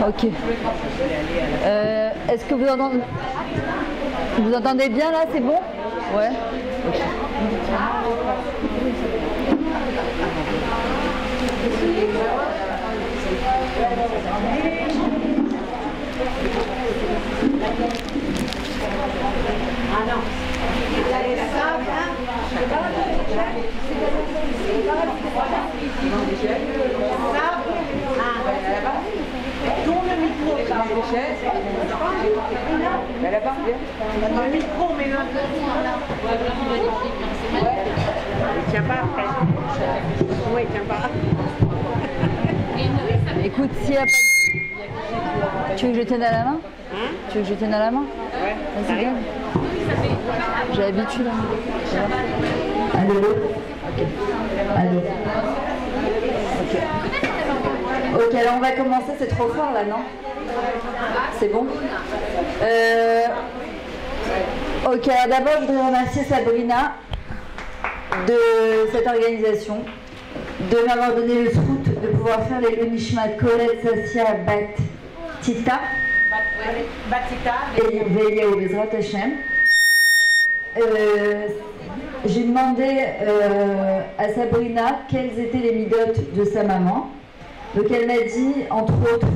Ok. Est-ce que vous entendez bien là? C'est bon? Ouais. Ok. Ah non. Tourne le micro. Là-bas, Le micro, mais là. Il tient pas après. Oui, il tient pas. Écoute, s'il n'y a pas de... Tu veux que je tienne à la main? Hein? Tu veux que je tienne à la main? Ouais. Vas-y, viens. J'ai l'habitude. Allô? Ok. Allô? Ok. Ok, alors on va commencer, c'est trop fort là, non? C'est bon? Ok, alors d'abord je voudrais remercier Sabrina de cette organisation, de m'avoir donné le scout de pouvoir faire les Lunishmat Kolet Sassia Bat Tita et veiller au Bezrat Hashem. J'ai demandé à Sabrina quelles étaient les midotes de sa maman. Donc elle m'a dit, entre autres,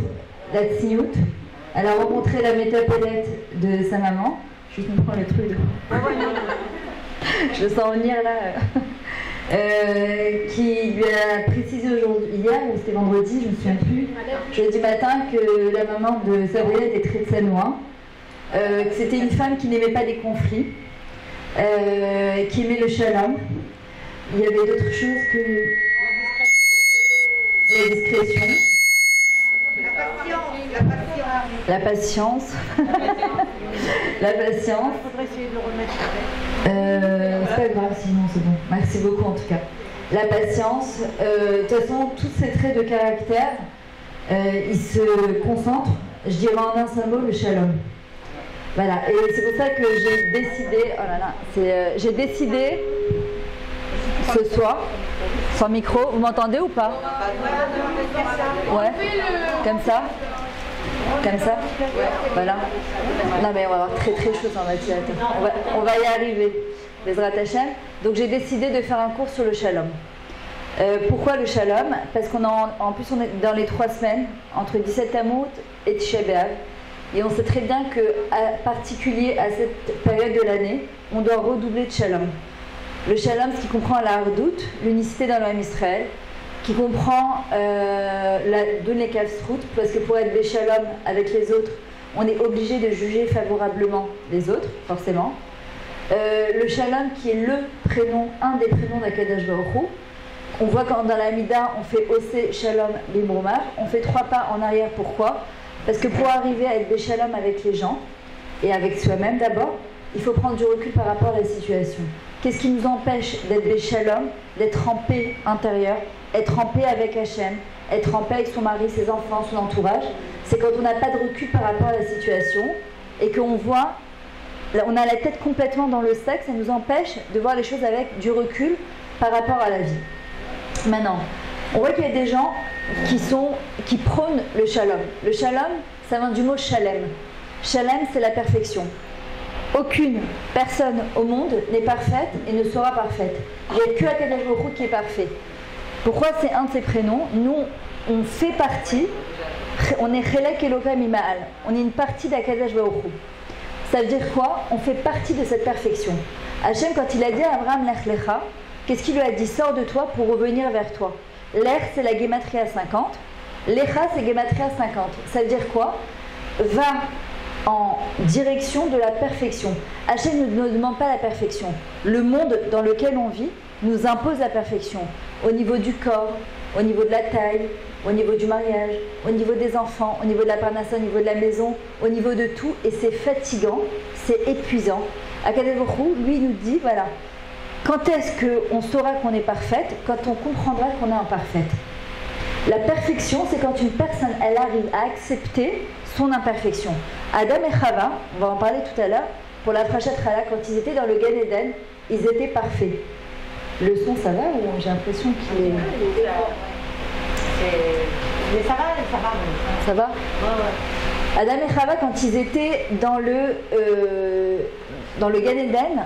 la tsiout. Elle a rencontré la métapélette de sa maman. Je me prends le truc. Je le sens venir là. Qui lui a précisé aujourd'hui, hier, ou c'était vendredi, je ne me souviens plus, jeudi matin, que la maman de Sabrina était très tsanoua, que c'était une femme qui n'aimait pas des conflits, qui aimait le shalom. Il y avait d'autres choses que... La discrétion. La patience. La patience. Il faudrait essayer de le remettre. C'est pas grave, sinon c'est bon. Merci beaucoup en tout cas. La patience. De toute façon, tous ces traits de caractère, ils se concentrent, je dirais en un seul mot, le shalom. Voilà. Et c'est pour ça que j'ai décidé. Oh là là. J'ai décidé ce soir. Sans micro, vous m'entendez ou pas? Ouais. Comme ça? Comme ça? Voilà. Non mais on va avoir très chaud en matière. On va y arriver. Les Hashem. Donc j'ai décidé de faire un cours sur le shalom. Pourquoi le shalom? Parce en plus on est dans les 3 semaines entre 17 Tammuz et Tisha B'Av. Et on sait très bien qu'en particulier à cette période de l'année, on doit redoubler de shalom. Le shalom, ce qui comprend la hardout, l'unicité dans l'homme Israël, qui comprend la donekavsrout, parce que pour être béchalom avec les autres, on est obligé de juger favorablement les autres, forcément. Le shalom, qui est le prénom, un des prénoms d'Akadosh Baruch Hu. On voit quand dans la Mida, on fait Osé Shalom Limbromar, on fait 3 pas en arrière. Pourquoi? Parce que pour arriver à être béchalom avec les gens, et avec soi-même d'abord, il faut prendre du recul par rapport à la situation. Qu'est-ce qui nous empêche d'être béchalom, d'être en paix intérieure, être en paix avec Hachem, être en paix avec son mari, ses enfants, son entourage? C'est quand on n'a pas de recul par rapport à la situation et qu'on voit, on a la tête complètement dans le sac, ça nous empêche de voir les choses avec du recul par rapport à la vie. Maintenant, on voit qu'il y a des gens qui prônent le shalom. Le shalom, ça vient du mot shalem. Shalem, c'est la perfection. Aucune personne au monde n'est parfaite et ne sera parfaite. Il n'y a que Akadosh Baruch Hu qui est parfait. Pourquoi c'est un de ses prénoms? Nous, on fait partie, on est Chelek Elohim Ima'al. On est une partie d'Akadosh Baruch Hu. Ça veut dire quoi? On fait partie de cette perfection. Hachem, quand il a dit à Abraham Lech Lecha, qu'est-ce qu'il lui a dit? Sors de toi pour revenir vers toi. Lech, c'est la Gematria 50. Lecha, c'est Gematria 50. Ça veut dire quoi? Va en direction de la perfection. Hachem ne nous demande pas la perfection. Le monde dans lequel on vit nous impose la perfection. Au niveau du corps, au niveau de la taille, au niveau du mariage, au niveau des enfants, au niveau de la parnassa, au niveau de la maison, au niveau de tout. Et c'est fatigant, c'est épuisant. Akadosh Baruch Hu, lui, nous dit, voilà, quand est-ce qu'on saura qu'on est parfaite? Quand on comprendra qu'on est imparfaite. La perfection, c'est quand une personne, elle arrive à accepter son imperfection. Adam et Chava, on va en parler tout à l'heure, pour la Prachat Chala, quand ils étaient dans le Gan Eden, ils étaient parfaits. Le son, ça va ou j'ai l'impression qu'il est... Mais ça va. Ça va? Ouais. Adam et Chava, quand ils étaient dans le Gan Eden,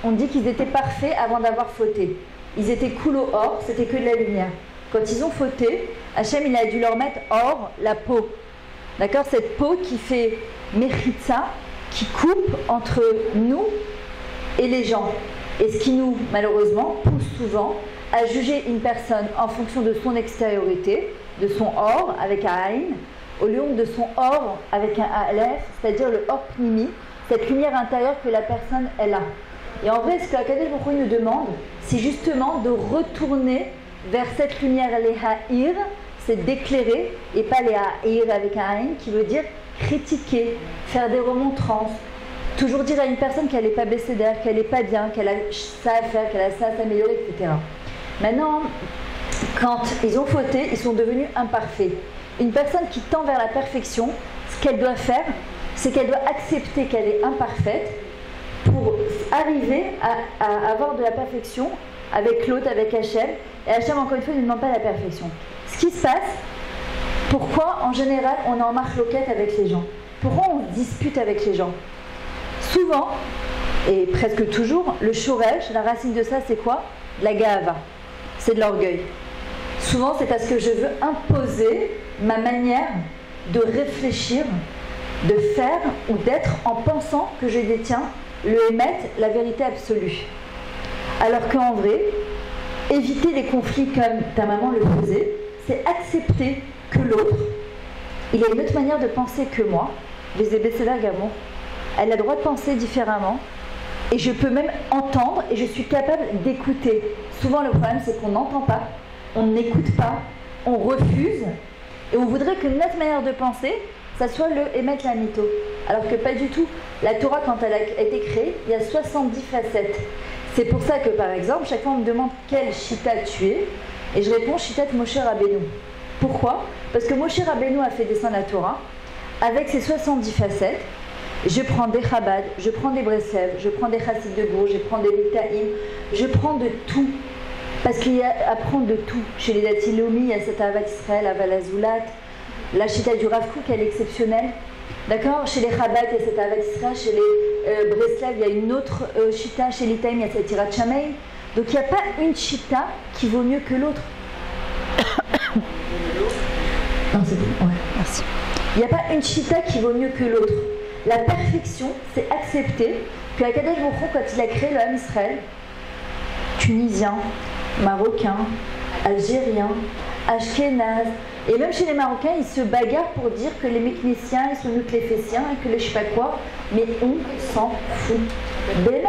on dit qu'ils étaient parfaits avant d'avoir fauté. Ils étaient cool au or, c'était que de la lumière. Quand ils ont fauté, Hachem il a dû leur mettre or, la peau. D'accord? Cette peau qui fait mechitza, qui coupe entre nous et les gens. Et ce qui nous, malheureusement, pousse souvent à juger une personne en fonction de son extériorité, de son or avec un Aïn, au lieu de son or avec un Aleph, c'est-à-dire le or pnimi, cette lumière intérieure que la personne elle a. Et en vrai, ce que Akadosh Baruch Hu nous demande, c'est justement de retourner vers cette lumière, les ha'ir, c'est d'éclairer, et pas les ha'ir avec un Aïn, qui veut dire critiquer, faire des remontrances, toujours dire à une personne qu'elle n'est pas baissée d'air, qu'elle n'est pas bien, qu'elle a ça à faire, qu'elle a ça à s'améliorer, etc. Maintenant, quand ils ont fauté, ils sont devenus imparfaits. Une personne qui tend vers la perfection, ce qu'elle doit faire, c'est qu'elle doit accepter qu'elle est imparfaite pour arriver à avoir de la perfection avec l'autre, avec Hachem. Et Hachem, encore une fois, ne demande pas la perfection. Ce qui se passe, pourquoi en général on est en marloquette avec les gens? Pourquoi on se dispute avec les gens? Souvent, et presque toujours, le shoresh, la racine de ça, c'est quoi? De la gava. C'est de l'orgueil. Souvent, c'est parce que je veux imposer ma manière de réfléchir, de faire ou d'être en pensant que je détiens le émet, la vérité absolue. Alors qu'en vrai, éviter les conflits comme ta maman le faisait, c'est accepter que l'autre, il a une autre manière de penser que moi. Les ébécédas gamons, elle a le droit de penser différemment. Et je peux même entendre et je suis capable d'écouter. Souvent le problème c'est qu'on n'entend pas, on n'écoute pas, on refuse et on voudrait que notre manière de penser, ça soit le émettre la mytho. Alors que pas du tout. La Torah quand elle a été créée, il y a 70 facettes. C'est pour ça que par exemple, chaque fois on me demande quelle chita tu es et je réponds chitat Moshe Rabbeinu. Pourquoi? Parce que Moshe Rabbeinu a fait descendre la Torah avec ses 70 facettes. Je prends des Chabad, je prends des Breslev, je prends des Chassid de Gros, je prends des Litaïm, je prends de tout. Parce qu'il y a à prendre de tout. Chez les Datilomi, il y a cette Avat Israël, Aval Azulat, la Chita du Rav Kook, elle est exceptionnelle. D'accord? Chez les Chabad, il y a cette Avat Israël, chez les Breslev, il y a une autre Chita, chez les Litaïm, il y a cette Tirat Shamein. Donc il n'y a pas une Chita qui vaut mieux que l'autre. Non, c'est bon, ouais, merci. Il n'y a pas une Chita qui vaut mieux que l'autre. La perfection, c'est accepter que Akadosh Baruch Hu, quand il a créé le Ham Israël, tunisien, marocain, algérien, ashkénaze, et même chez les Marocains, ils se bagarrent pour dire que les Meknésiens, ils sont mieux que les Fessiens, et que les je sais pas quoi, mais on s'en fout. Bémet.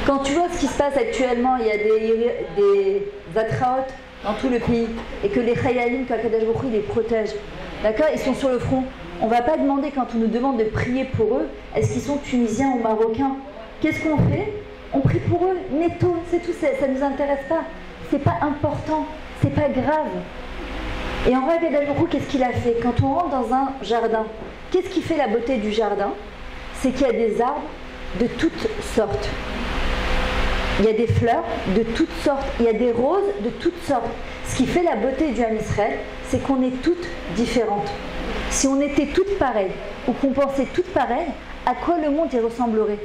Quand tu vois ce qui se passe actuellement, il y a des atraot dans tout le pays, et que les Chayalim, qu'Akadosh Baruch Hu les protège, d'accord, ils sont sur le front. On ne va pas demander, quand on nous demande de prier pour eux, est-ce qu'ils sont tunisiens ou marocains? Qu'est-ce qu'on fait? On prie pour eux, netto, c'est tout, ça ne nous intéresse pas. C'est pas important, c'est pas grave. Et en vrai, Akadosh Baruch Hu, qu'est-ce qu'il a fait? Quand on rentre dans un jardin, qu'est-ce qui fait la beauté du jardin? C'est qu'il y a des arbres de toutes sortes. Il y a des fleurs de toutes sortes, il y a des roses de toutes sortes. Ce qui fait la beauté du Ham Israël, c'est qu'on est toutes différentes. Si on était toutes pareilles, ou qu'on pensait toutes pareilles, à quoi le monde y ressemblerait?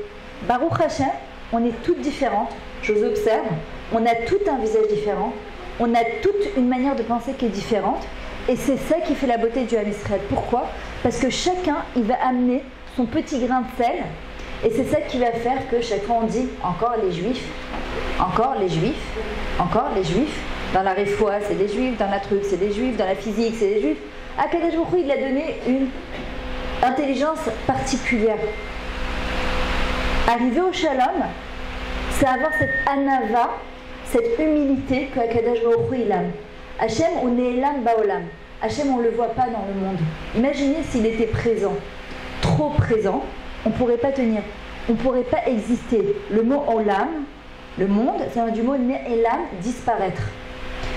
Baruch Hashem, on est toutes différentes, je vous observe, on a toutes un visage différent, on a toutes une manière de penser qui est différente, et c'est ça qui fait la beauté du Ham Israël. Pourquoi? Parce que chacun, il va amener son petit grain de sel, et c'est ça qui va faire que chaque fois on dit encore les Juifs, encore les Juifs, encore les Juifs. Dans la réfoua, c'est des Juifs, dans la truc, c'est des Juifs, dans la physique, c'est des Juifs. Akadosh Baruch Hu, il a donné une intelligence particulière. Arriver au Shalom, c'est avoir cette anava, cette humilité que Akadosh Baruch Hu il aime. Hachem, on est elam baolam. Hachem, on ne le voit pas dans le monde. Imaginez s'il était présent, trop présent, on ne pourrait pas tenir, on ne pourrait pas exister. Le mot olam, le monde, c'est du mot elam, disparaître.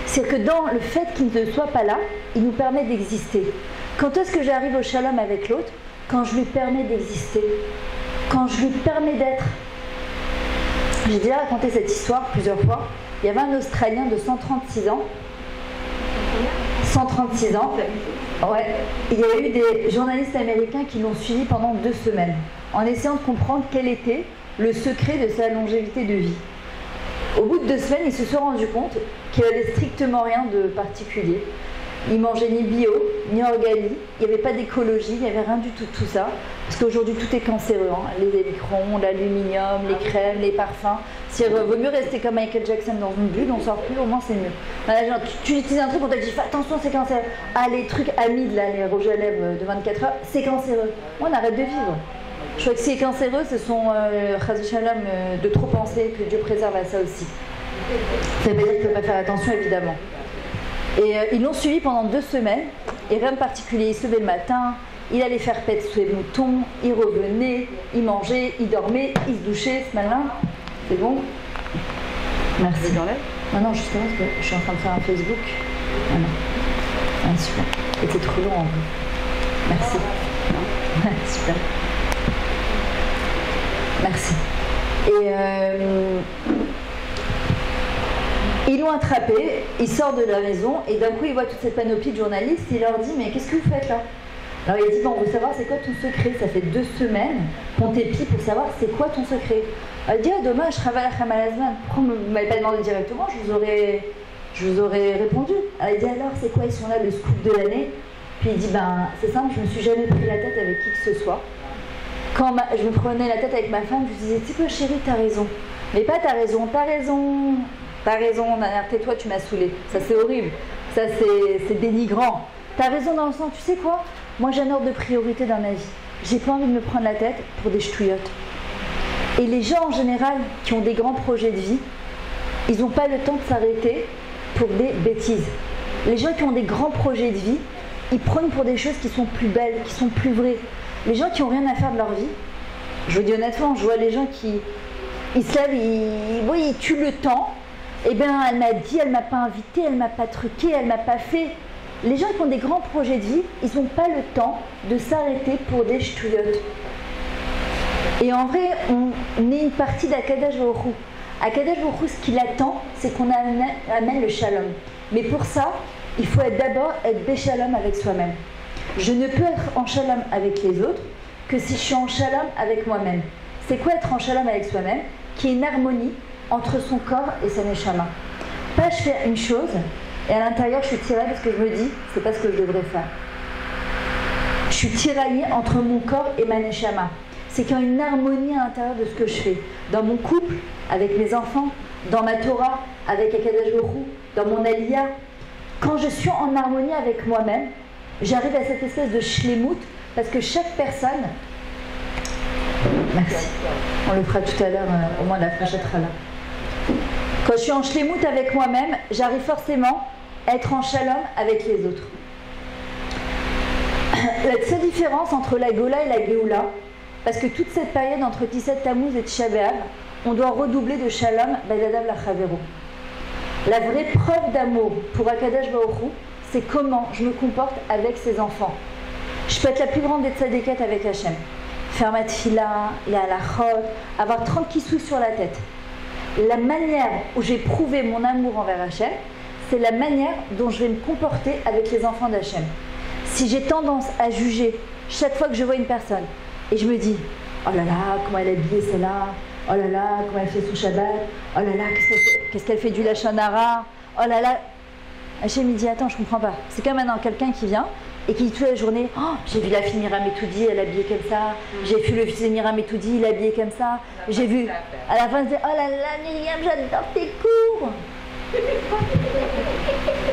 C'est que dans le fait qu'il ne soit pas là, il nous permet d'exister. Quand est-ce que j'arrive au shalom avec l'autre? Quand je lui permets d'exister, quand je lui permets d'être. J'ai déjà raconté cette histoire plusieurs fois. Il y avait un Australien de 136 ans. 136 ans. Ouais. Il y a eu des journalistes américains qui l'ont suivi pendant 2 semaines, en essayant de comprendre quel était le secret de sa longévité de vie. Au bout de 2 semaines, ils se sont rendus compte qu'il n'avait strictement rien de particulier. Il mangeait ni bio, ni organique, il n'y avait pas d'écologie, il n'y avait rien du tout de tout ça. Parce qu'aujourd'hui, tout est cancéreux, hein. Les électrons, l'aluminium, les crèmes, les parfums. Il vaut mieux rester comme Michael Jackson dans une bulle, on sort plus, au moins c'est mieux. Genre, tu utilises un truc, on te dit fais attention, c'est cancéreux. Ah, les trucs amides, là, les rouges à lèvres de 24 heures, c'est cancéreux. On arrête de vivre. Je crois que ce qui est cancéreux, ce sont, Shalom, de trop penser, que Dieu préserve à ça aussi. Ça veut pas dire qu'il ne faut pas faire attention, évidemment. Et ils l'ont suivi pendant 2 semaines, et rien de particulier. Il se levait le matin, il allait faire paître sous les moutons, il revenait, il mangeait, il dormait, il se douchait, ce malin. C'est bon? Merci. Non, justement, parce que je suis en train de faire un Facebook. Ah non. Ah, super. Et c'est trop long en vrai. Merci. Super. Merci. Et ils l'ont attrapé, il sort de la maison et d'un coup il voit toute cette panoplie de journalistes et il leur dit mais qu'est-ce que vous faites là? Alors il dit bon, on veut savoir c'est quoi ton secret, ça fait 2 semaines qu'on t'épie pour savoir c'est quoi ton secret. Elle dit ah dommage, je travaille à Hamalazman, pourquoi vous ne m'avez pas demandé directement, je vous aurais répondu. Alors il dit alors c'est quoi, ils sont là le scoop de l'année? Puis il dit ben c'est simple, je me suis jamais pris la tête avec qui que ce soit. Quand je me prenais la tête avec ma femme, je lui disais tu sais quoi chérie, t'as raison. Mais pas t'as raison, t'as raison. T'as raison, tais-toi, tu m'as saoulé. Ça c'est horrible, ça c'est dénigrant. T'as raison dans le sens, tu sais quoi? Moi j'ai un ordre de priorité dans ma vie. J'ai pas envie de me prendre la tête pour des ch'touillottes. Et les gens en général qui ont des grands projets de vie, ils n'ont pas le temps de s'arrêter pour des bêtises. Les gens qui ont des grands projets de vie, ils prennent pour des choses qui sont plus belles, qui sont plus vraies. Les gens qui n'ont rien à faire de leur vie, je vous dis honnêtement, je vois les gens qui ils se lèvent, ils tuent le temps. Eh bien, elle m'a dit, elle m'a pas invité, elle m'a pas truqué, elle m'a pas fait. Les gens qui ont des grands projets de vie, ils n'ont pas le temps de s'arrêter pour des ch'touillottes. Et en vrai, on est une partie d'Akadosh Baruch Hu. Akadosh Baruch Hu, ce qu'il attend, c'est qu'on amène le shalom. Mais pour ça, il faut d'abord être béchalom avec soi-même. Je ne peux être en shalom avec les autres que si je suis en shalom avec moi-même. C'est quoi être en shalom avec soi-même? Qui est une harmonie entre son corps et sa neshama. Pas je fais une chose et à l'intérieur je suis tiraillée parce que je me dis c'est pas ce que je devrais faire. Je suis tiraillée entre mon corps et ma neshama. C'est qu'il y a une harmonie à l'intérieur de ce que je fais. Dans mon couple, avec mes enfants, dans ma Torah, avec Akadosh Baruch Hu, dans mon aliyah. Quand je suis en harmonie avec moi-même, j'arrive à cette espèce de shlemut parce que chaque personne. Merci. On le fera tout à l'heure au moins la frachette là. Quand je suis en shlemut avec moi-même, j'arrive forcément à être en shalom avec les autres. La seule différence entre la Gola et la Géoula, parce que toute cette période entre Tisset Tammuz et Tisha B'Av, on doit redoubler de shalom Badadav Lachavero. La vraie preuve d'amour pour Akadosh Baruch Hu, c'est comment je me comporte avec ses enfants. Je peux être la plus grande des tzadékettes avec Hachem. Faire ma tfila, les halachot, avoir 30 kissous sur la tête. La manière où j'ai prouvé mon amour envers Hachem, c'est la manière dont je vais me comporter avec les enfants d'Hachem. Si j'ai tendance à juger chaque fois que je vois une personne, et je me dis, oh là là, comment elle est habillée celle-là, oh là là, comment elle fait son Shabbat, oh là là, qu'est-ce qu'elle fait du Lachon Hara, oh là là. Hachem me dit, attends, je comprends pas. C'est comme maintenant quelqu'un qui vient et qui dit toute la journée, oh, j'ai vu la fille Miriam Etoudi, elle est habillée comme ça, j'ai vu le fils de Miriam Etoudi, il est habillé comme ça, j'ai vu, à la fin, elle dit, oh là là, Miriam, j'adore tes cours.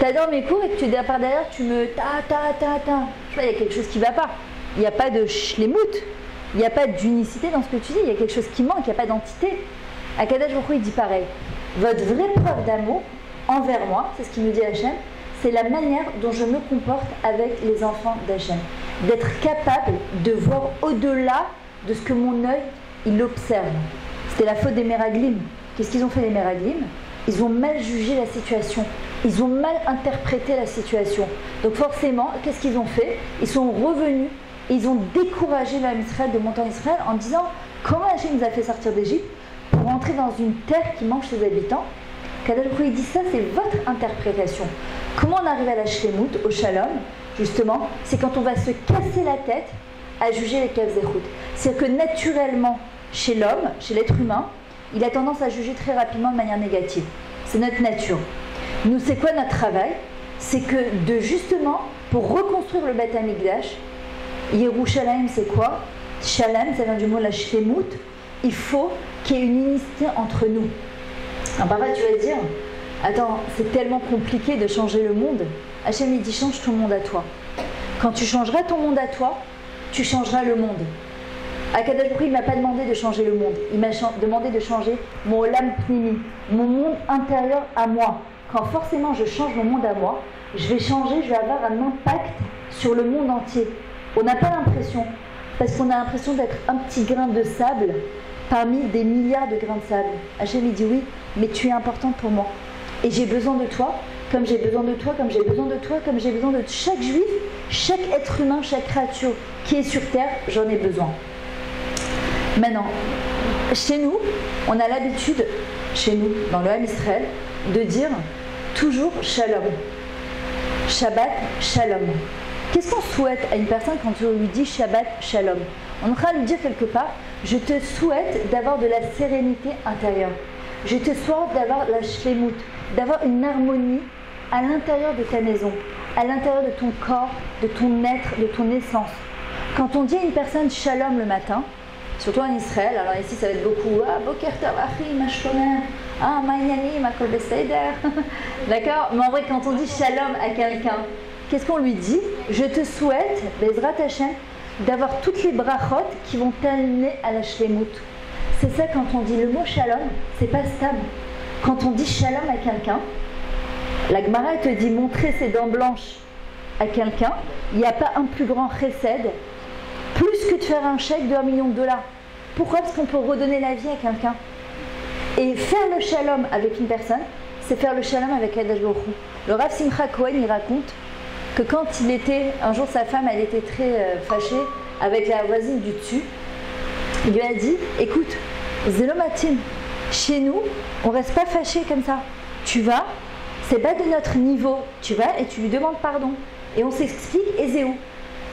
T'adores mes cours et que tu par derrière, tu me ta. Je sais pas, il y a quelque chose qui va pas. Il n'y a pas de shlemut, il n'y a pas d'unicité dans ce que tu dis, il y a quelque chose qui manque, il n'y a pas d'entité. Akadosh Baruch Hu, il dit pareil. Votre vraie preuve d'amour envers moi, c'est ce qu'il nous dit Hachem, c'est la manière dont je me comporte avec les enfants d'Hachem. D'être capable de voir au-delà de ce que mon œil, il observe. C'était la faute des Meraglim. Qu'est-ce qu'ils ont fait les Meraglim? Ils ont mal jugé la situation. Ils ont mal interprété la situation. Donc forcément, qu'est-ce qu'ils ont fait? Ils sont revenus et ils ont découragé l'homme Israël de monter en Israël en disant comment Hachem nous a fait sortir d'Égypte pour entrer dans une terre qui mange ses habitants. Kadosh Baruch Hu dit ça, c'est votre interprétation. Comment on arrive à la shlemut, au shalom, justement, c'est quand on va se casser la tête à juger les kav zechut. C'est-à-dire que naturellement, chez l'homme, chez l'être humain, il a tendance à juger très rapidement de manière négative. C'est notre nature. Nous, c'est quoi notre travail? C'est que de justement, pour reconstruire le Beth Amikdash, Yerushalayim, c'est quoi? Shalem, ça vient du mot la shlemut. Il faut qu'il y ait une unicité entre nous. Alors parfois tu vas dire, attends, c'est tellement compliqué de changer le monde. Hachem il dit change ton monde à toi. Quand tu changeras ton monde à toi, tu changeras le monde. Akadosh Baruch Hu, il ne m'a pas demandé de changer le monde. Il m'a demandé de changer mon olam pnimi, mon monde intérieur à moi. Quand forcément je change mon monde à moi, je vais changer, je vais avoir un impact sur le monde entier. On n'a pas l'impression, parce qu'on a l'impression d'être un petit grain de sable parmi des milliards de grains de sable. Hachem il dit oui, mais tu es importante pour moi. Et j'ai besoin de toi, comme j'ai besoin de toi, comme j'ai besoin de toi, comme j'ai besoin de chaque juif, chaque être humain, chaque créature qui est sur terre, j'en ai besoin. Maintenant, chez nous, on a l'habitude, chez nous, dans le Ham Israël, de dire toujours shalom. Shabbat, shalom. Qu'est-ce qu'on souhaite à une personne quand on lui dit Shabbat, shalom? On est en train de lui dire quelque part, je te souhaite d'avoir de la sérénité intérieure. Je te souhaite d'avoir la shlemut, d'avoir une harmonie à l'intérieur de ta maison, à l'intérieur de ton corps, de ton être, de ton essence. Quand on dit à une personne shalom le matin, surtout en Israël, alors ici ça va être beaucoup Boker tov achi, ma shlomer, ma inyanim, ma kol beseder. D'accord? Mais en vrai, quand on dit shalom à quelqu'un, qu'est-ce qu'on lui dit? Je te souhaite, Bezrat Hashem, d'avoir toutes les brachot qui vont t'amener à la shlemut. C'est ça quand on dit le mot shalom, c'est pas stable. Quand on dit shalom à quelqu'un, la Gemara te dit montrer ses dents blanches à quelqu'un, il n'y a pas un plus grand chesed, plus que de faire un chèque de $1 million. Pourquoi? Parce qu'on peut redonner la vie à quelqu'un. Et faire le shalom avec une personne, c'est faire le shalom avec Akadosh Baruch Hu. Le Rav Simcha Cohen, il raconte que quand il était, un jour sa femme, elle était très fâchée avec la voisine du dessus, il lui a dit, écoute, Zelomatim, chez nous, on reste pas fâché comme ça. Tu vas, c'est pas de notre niveau, tu vas et tu lui demandes pardon. Et on s'explique, et c'est où?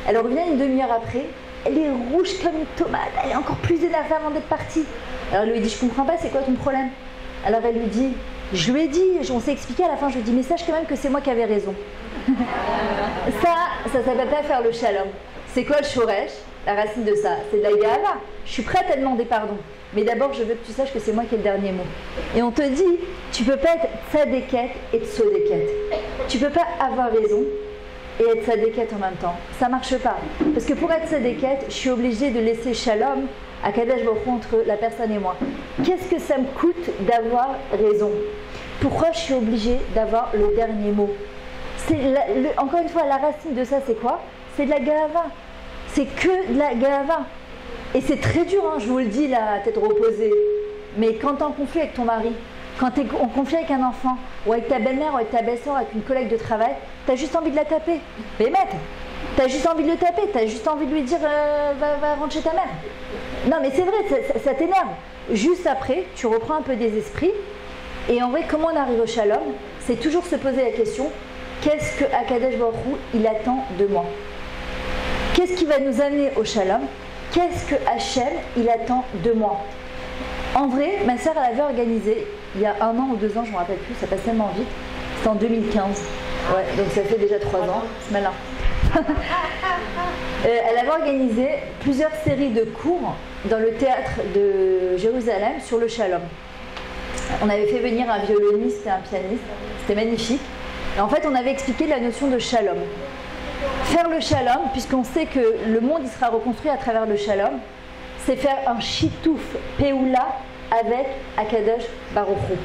Elle revient une demi-heure après, elle est rouge comme une tomate, elle est encore plus énervée avant d'être partie. Alors elle lui dit, je comprends pas, c'est quoi ton problème? Alors elle lui dit, je lui ai dit, on s'est expliqué à la fin, je lui ai dit, mais sache quand même que c'est moi qui avais raison. Ça s'appelle pas faire le shalom. C'est quoi le shoresh? La racine de ça, c'est de la gava. Je suis prête à demander pardon, mais d'abord je veux que tu saches que c'est moi qui ai le dernier mot. Et on te dit, tu peux pas être tzadéket et tzodéket. Tu peux pas avoir raison et être tzadéket en même temps. Ça marche pas. Parce que pour être tzadéket, je suis obligée de laisser shalom à Kadesh Baruch Hu entre la personne et moi. Qu'est-ce que ça me coûte d'avoir raison? Pourquoi je suis obligée d'avoir le dernier mot? Encore une fois, la racine de ça, c'est quoi? C'est de la gava. C'est que de la gava. Et c'est très dur, hein, je vous le dis, la tête reposée. Mais quand tu es en conflit avec ton mari, quand tu es en conflit avec un enfant, ou avec ta belle-mère, ou avec ta belle-sœur, avec une collègue de travail, tu as juste envie de la taper. Mais mec, tu as juste envie de le taper, tu as juste envie de lui dire va rentrer chez ta mère. Non, mais c'est vrai, ça t'énerve. Juste après, tu reprends un peu des esprits. Et en vrai, comment on arrive au shalom? C'est toujours se poser la question, qu'est-ce que Akadosh Baruch Hu, il attend de moi? Qu'est-ce qui va nous amener au shalom? Qu'est-ce que Hachem, il attend de moi? En vrai, ma sœur, elle avait organisé, il y a 1 an ou 2 ans, je ne me rappelle plus, ça passe tellement vite, c'était en 2015. Ouais, donc ça fait déjà 3 ans, c'est malin. Elle avait organisé plusieurs séries de cours dans le théâtre de Jérusalem sur le shalom. On avait fait venir un violoniste et un pianiste, c'était magnifique. Et en fait, on avait expliqué la notion de shalom. Faire le shalom, puisqu'on sait que le monde il sera reconstruit à travers le shalom, c'est faire un shitouf peoula avec Akadosh Baruch Hu.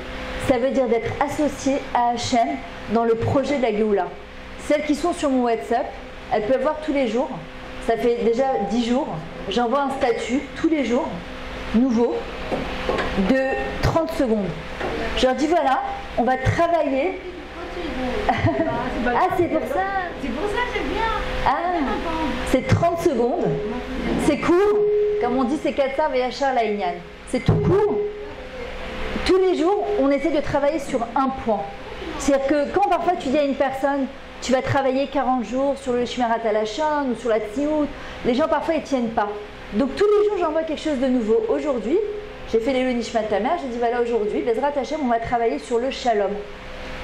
Ça veut dire d'être associé à Hachem dans le projet de la Géoula. Celles qui sont sur mon WhatsApp, elles peuvent voir tous les jours. Ça fait déjà 10 jours. J'envoie un statut tous les jours, nouveau, de 30 secondes. Je leur dis voilà, on va travailler. Ah, c'est pour ça. C'est pour ça, j'aime bien. Ah, c'est 30 secondes. C'est court. Comme on dit, c'est Katsar Veyachar Laïnian. C'est tout court. Tous les jours, on essaie de travailler sur un point. C'est-à-dire que quand parfois tu dis à une personne, tu vas travailler 40 jours sur le Shmirat Halashon ou sur la Tziout, les gens parfois ils ne tiennent pas. Donc tous les jours j'envoie quelque chose de nouveau. Aujourd'hui, j'ai fait les Nishmat Tamer, j'ai dit voilà aujourd'hui, Bezrat Hashem, on va travailler sur le Shalom.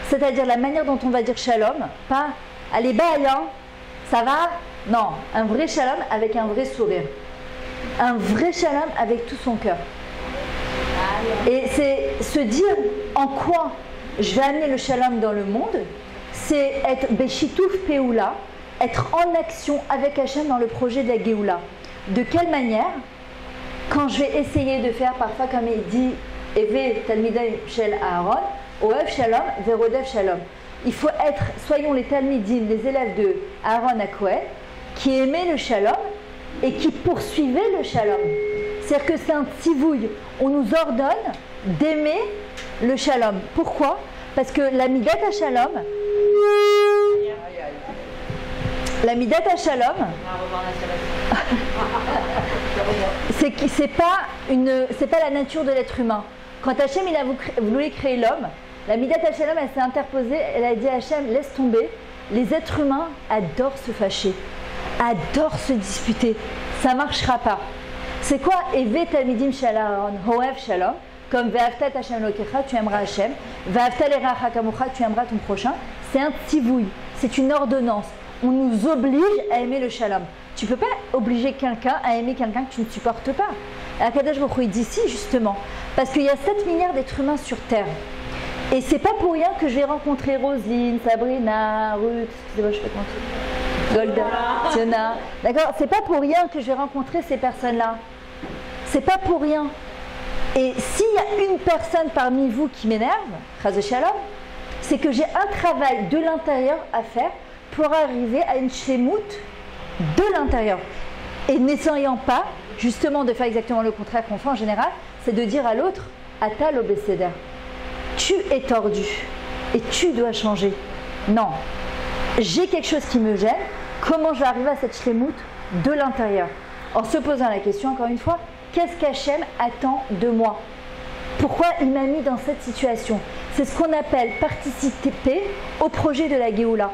C'est-à-dire la manière dont on va dire Shalom, pas allez bye, hein, ça va? Non, un vrai Shalom avec un vrai sourire. Un vrai Shalom avec tout son cœur. Et c'est se dire en quoi je vais amener le Shalom dans le monde, c'est être Beshitouf Peoula, être en action avec Hachem dans le projet de la Géoula. De quelle manière? Quand je vais essayer de faire parfois comme il dit Eve Talmidei Shel Aaron, Oev Shalom, Verodev Shalom. Il faut être, soyons les Talmidim, les élèves de Aaron à Kohen, qui aimaient le Shalom et qui poursuivaient le Shalom. C'est-à-dire que c'est un tzivouille. On nous ordonne d'aimer le Shalom. Pourquoi? Parce que la Midat HaShalom, c'est pas la nature de l'être humain. Quand Hachem il a voulu créer l'homme, la Midat HaShalom elle s'est interposée, elle a dit à Hachem, laisse tomber, les êtres humains adorent se fâcher, adorent se disputer, ça ne marchera pas. C'est quoi Eve Talmidim Shel Aaron, Hoev Shalom, comme Ve'aftat Hashem Elokecha, tu aimeras Hachem, Ve'afta l'Eracha Kamocha, tu aimeras ton prochain. C'est un tzivouille, c'est une ordonnance. On nous oblige à aimer le Shalom. Tu ne peux pas obliger quelqu'un à aimer quelqu'un que tu ne supportes pas. Akadosh Baruch Hu il dit si justement, parce qu'il y a 7 milliards d'êtres humains sur Terre. Et c'est pas pour rien que je vais rencontrer Roselyne, Sabrina, Ruth, excusez-moi, je fais comment Golda, Tiona. D'accord? C'est pas pour rien que je vais rencontrer ces personnes-là. C'est pas pour rien. Et s'il y a une personne parmi vous qui m'énerve, Chaz Shalom, c'est que j'ai un travail de l'intérieur à faire pour arriver à une shlemout de l'intérieur. Et n'essayant pas, justement, de faire exactement le contraire qu'on fait en général, c'est de dire à l'autre, Ata lo beseder. Tu es tordu et tu dois changer. Non. J'ai quelque chose qui me gêne. Comment je vais arriver à cette shlemout de l'intérieur? En se posant la question, encore une fois, qu'est-ce qu'Hachem attend de moi? Pourquoi il m'a mis dans cette situation? C'est ce qu'on appelle participer au projet de la Géoula.